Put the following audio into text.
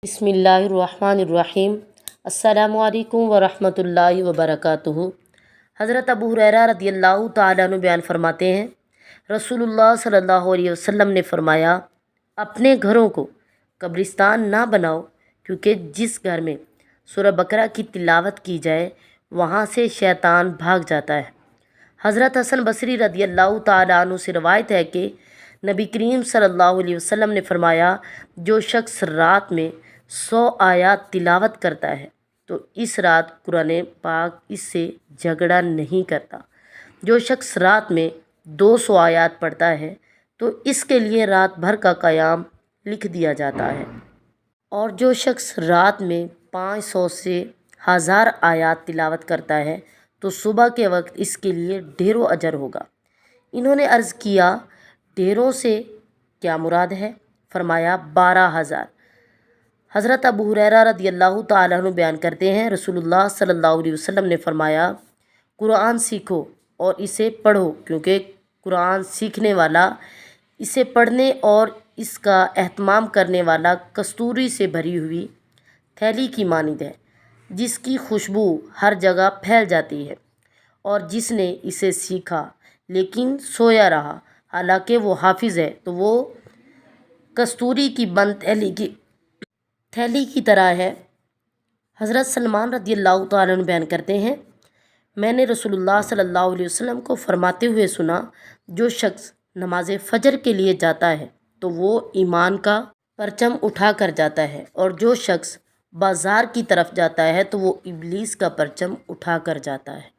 बिस्मिल्लाहिर्रहमानिर्रहीम। अस्सलामुअलैकुम वरहमतुल्लाहि वबरकातुहू। हज़रत अबू हुरैरा रदियल्लाहु ताला अन्हु बयान फरमाते हैं, रसूलुल्लाह सल्लल्लाहु अलैहि वसल्लम ने फरमाया, अपने घरों को कब्रिस्तान ना बनाओ, क्योंकि जिस घर में सूरह बकरा की तिलावत की जाए वहाँ से शैतान भाग जाता है। हज़रत हसन बसरी रदियल्लाहु ताला अन्हु से रवायत है कि नबी करीम सल्लल्लाहु अलैहि वसल्लम ने फरमाया, जो शख्स रात में 100 आयात तिलावत करता है तो इस रात कुरान पाक इससे झगड़ा नहीं करता। जो शख्स रात में 200 आयात पढ़ता है तो इसके लिए रात भर का क़याम लिख दिया जाता है, और जो शख्स रात में 500 से 1000 आयात तिलावत करता है तो सुबह के वक्त इसके लिए ढेरों अजर होगा। इन्होंने अर्ज़ किया, ढेरों से क्या मुराद है? फरमाया 12,000। हज़रत अबू हुरैरा रदियल्लाहु ताला अन्हु बयान करते हैं, रसूलुल्लाह सल्लल्लाहु अलैहि वसल्लम ने फरमाया, कुरान सीखो और इसे पढ़ो, क्योंकि कुरान सीखने वाला, इसे पढ़ने और इसका एहतमाम करने वाला कस्तूरी से भरी हुई थैली की मानिंद है, जिसकी खुशबू हर जगह फैल जाती है। और जिसने इसे सीखा लेकिन सोया रहा, हालांकि वो हाफिज़ है, तो वो कस्तूरी की बंद थैली की तरह है। हज़रत सलमान रदियल्लाहु ताला अन्हु बयान करते हैं, मैंने रसूलुल्लाह सल्लल्लाहु अलैहि वसल्लम को फरमाते हुए सुना, जो शख्स नमाज फ़जर के लिए जाता है तो वो ईमान का परचम उठा कर जाता है, और जो शख्स बाज़ार की तरफ जाता है तो वो इब्लीस का परचम उठा कर जाता है।